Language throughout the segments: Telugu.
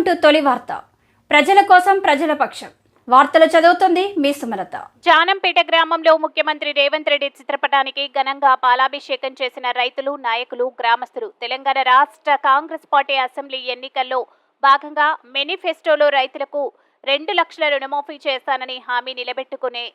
టు తొలి వార్త ప్రజల కోసం ప్రజల పక్షం వార్తలు చదువుతుంది మీ సుమలత. జానంపేట గ్రామంలో ముఖ్యమంత్రి రేవంత్ రెడ్డి చిత్రపటానికి ఘనంగా పాలాభిషేకం చేసిన రైతులు, నాయకులు, గ్రామస్తులు. తెలంగాణ రాష్ట్ర కాంగ్రెస్ పార్టీ అసెంబ్లీ ఎన్నికల్లో భాగంగా మేనిఫెస్టోలో రైతులకు 2 లక్షల రుణమాఫీ చేస్తానని హామీ నిలబెట్టుకునే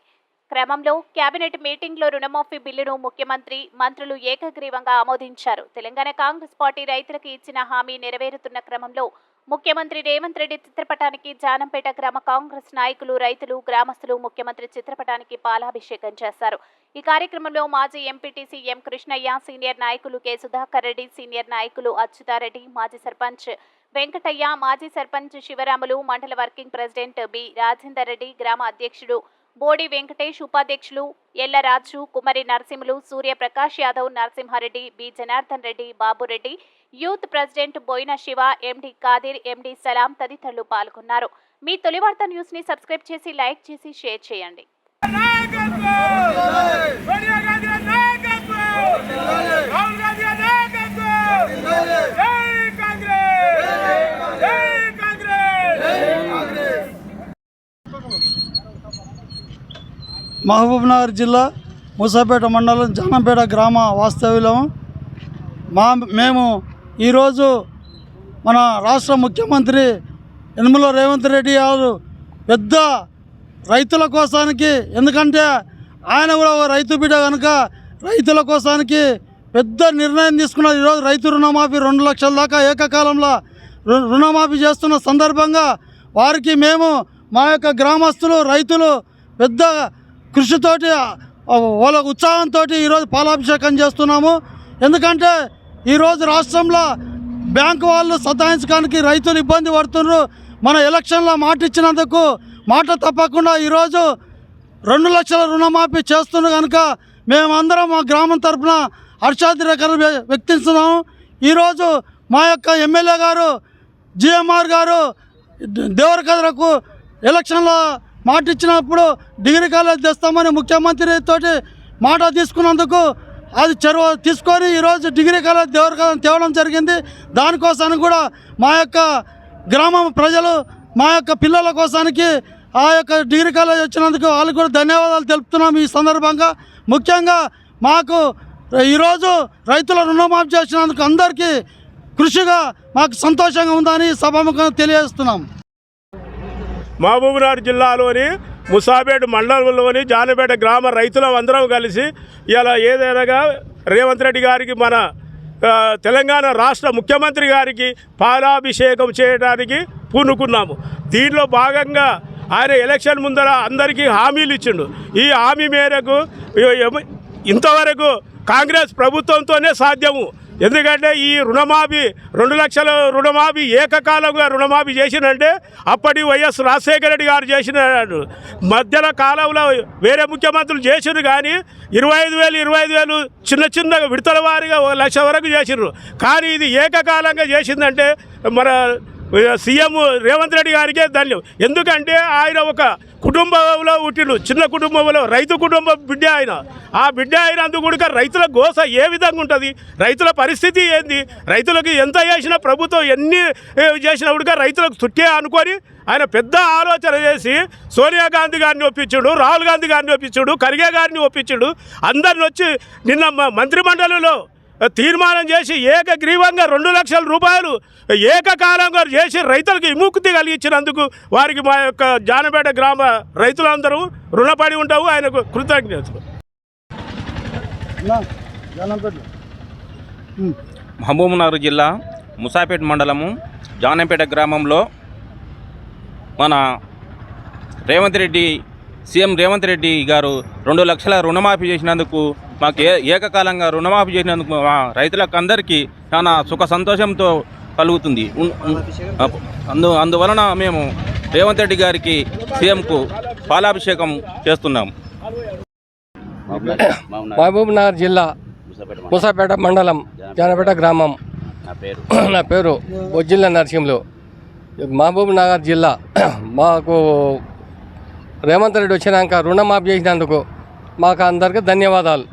క్రమంలో కేబినెట్ మీటింగ్లో రుణమాఫీ బిల్లును ముఖ్యమంత్రి, మంత్రులు ఏకగ్రీవంగా ఆమోదించారు. తెలంగాణ కాంగ్రెస్ పార్టీ రైతులకు ఇచ్చిన హామీ నెరవేరుతున్న క్రమంలో ముఖ్యమంత్రి రేవంత్ రెడ్డి చిత్రపటానికి జానంపేట గ్రామ కాంగ్రెస్ నాయకులు, రైతులు, గ్రామస్తులు ముఖ్యమంత్రి చిత్రపటానికి పాలాభిషేకం చేశారు. ఈ కార్యక్రమంలో మాజీ ఎంపీటీసీ ఎం కృష్ణయ్య, సీనియర్ నాయకులు కె సుధాకర్ రెడ్డి, సీనియర్ నాయకులు అచ్యుతారెడ్డి, మాజీ సర్పంచ్ వెంకటయ్య, మాజీ సర్పంచ్ శివరాములు, మండల working president B Rajender Reddy, గ్రామ అధ్యక్షుడు బోడి వెంకటేష్, ఉపాధ్యక్షులు Ellaraju, Kumari Narasimhulu, Suryaprakash Yadav, Narasimha Reddy, B Janardhan Reddy, Babu Reddy, youth president Boina Siva, MD Khadir, MD Salam తదితరులు పాల్గొన్నారు. మీ తొలి వార్త న్యూస్ ని సబ్స్క్రైబ్ చేసి, లైక్ చేసి, షేర్ చేయండి. మహబూబ్నగర్ జిల్లా మూసాపేట మండలం జానంపేట గ్రామ వాస్తవ్యులము. మేము ఈరోజు మన రాష్ట్ర ముఖ్యమంత్రి యనమల రేవంత్ రెడ్డి గారు పెద్ద రైతుల కోసానికి, ఎందుకంటే ఆయన కూడా ఒక రైతు బిడ్డ కనుక రైతుల కోసానికి పెద్ద నిర్ణయం తీసుకున్నారు. ఈరోజు రైతు రుణమాఫీ 2 లక్షల దాకా ఏకకాలంలో రుణమాఫీ చేస్తున్న సందర్భంగా వారికి మేము మా యొక్క గ్రామస్తులు, రైతులు పెద్ద కృషితోటి, వాళ్ళ ఉత్సాహంతో ఈరోజు పాలాభిషేకం చేస్తున్నాము. ఎందుకంటే ఈరోజు రాష్ట్రంలో బ్యాంకు వాళ్ళు సతాయించడానికి రైతులు ఇబ్బంది పడుతున్నారు. మన ఎలక్షన్లో మాట ఇచ్చినందుకు మాట తప్పకుండా ఈరోజు 2 లక్షల రుణమాఫీ చేస్తున్నారు కనుక మేమందరం మా గ్రామం తరఫున హర్షాతిరేకలు వ్యక్తిస్తున్నాము. ఈరోజు మా యొక్క ఎమ్మెల్యే గారు జిఎంఆర్ గారు దేవరకద్రకు ఎలక్షన్లో మాట ఇచ్చినప్పుడు డిగ్రీ కాలేజ్ తెస్తామని ముఖ్యమంత్రితో మాట తీసుకున్నందుకు అది చొరవ తీసుకొని ఈరోజు డిగ్రీ కాలేజ్ దేవరకద్ర తేవడం జరిగింది. దానికోసానికి కూడా మా యొక్క గ్రామం ప్రజలు, మా యొక్క పిల్లల కోసానికి ఆ యొక్క డిగ్రీ కాలేజ్ వచ్చినందుకు వాళ్ళకి కూడా ధన్యవాదాలు తెలుపుతున్నాం. ఈ సందర్భంగా ముఖ్యంగా మాకు ఈరోజు రైతుల రుణమాఫీ చేసినందుకు అందరికీ కృషిగా మాకు సంతోషంగా ఉందని సభాముఖంగా తెలియజేస్తున్నాం. మహబూబ్నగర్ జిల్లాలోని ముసాపేట మండలంలోని జానంపేట గ్రామ రైతులం అందరం కలిసి ఇలా ఏదైనా రేవంత్ రెడ్డి గారికి, మన తెలంగాణ రాష్ట్ర ముఖ్యమంత్రి గారికి పాలాభిషేకం చేయడానికి పూనుకున్నాము. దీనిలో భాగంగా ఆయన ఎలక్షన్ ముందర అందరికీ హామీలు ఇచ్చిండు. ఈ హామీ మేరకు ఇంతవరకు కాంగ్రెస్ ప్రభుత్వంతోనే సాధ్యము. ఎందుకంటే ఈ రుణమాఫీ 2 లక్షల రుణమాఫీ ఏకకాలంగా రుణమాఫీ చేసినంటే అప్పటి వైఎస్ రాజశేఖర రెడ్డి గారు చేసినాడు. మధ్యలో కాలంలో వేరే ముఖ్యమంత్రులు చేసిరు, కానీ 25,000 చిన్న చిన్నగా విడతల వారీగా 1 లక్ష వరకు చేసిర్రు. కానీ ఇది ఏకకాలంగా చేసిందంటే మన సీఎం రేవంత్ రెడ్డి గారికే ధన్యం. ఎందుకంటే ఆయన ఒక కుటుంబంలో పుట్టిండు, చిన్న కుటుంబంలో రైతు కుటుంబం బిడ్డ ఆయన. ఆ బిడ్డ అయినందుకు కూడా రైతుల గోస ఏ విధంగా ఉంటుంది, రైతుల పరిస్థితి ఏంది, రైతులకు ఎంత చేసినా ప్రభుత్వం ఎన్ని చేసినా కూడా రైతులకు చుట్టే అనుకొని ఆయన పెద్ద ఆలోచన చేసి సోనియా గాంధీ గారిని ఒప్పించాడు, రాహుల్ గాంధీ గారిని ఒప్పించాడు, ఖర్గే గారిని ఒప్పించాడు. అందరిని వచ్చి నిన్న మంత్రిమండలిలో తీర్మానం చేసి ఏకగ్రీవంగా 2 లక్షల రూపాయలు ఏకకాలంగా చేసి రైతులకు విముక్తి కలిగించినందుకు వారికి మా యొక్క జానంపేట గ్రామ రైతులందరూ రుణపడి ఉంటాము. ఆయనకు కృతజ్ఞతలు. మహబూబ్నగర్ జిల్లా ముసాపేట మండలము జానంపేట గ్రామంలో మన సీఎం రేవంత్ రెడ్డి గారు 2 లక్షల రుణమాఫీ చేసినందుకు, మాకు ఏకకాలంగా రుణమాఫీ చేసినందుకు మా రైతులకు అందరికీ చాలా సుఖ సంతోషంతో కలుగుతుంది. అందువలన మేము రేవంత్ రెడ్డి గారికి, సీఎంకు పాలాభిషేకం చేస్తున్నాం. మహబూబ్నగర్ జిల్లా మూసాపేట మండలం జానంపేట గ్రామం. నా పేరు బొజ్జిల్ల నరసింహులు. మహబూబ్నగర్ జిల్లా మాకు రేవంత్ రెడ్డి వచ్చినాక రుణమాఫీ చేసినందుకు మాకు అందరికీ ధన్యవాదాలు.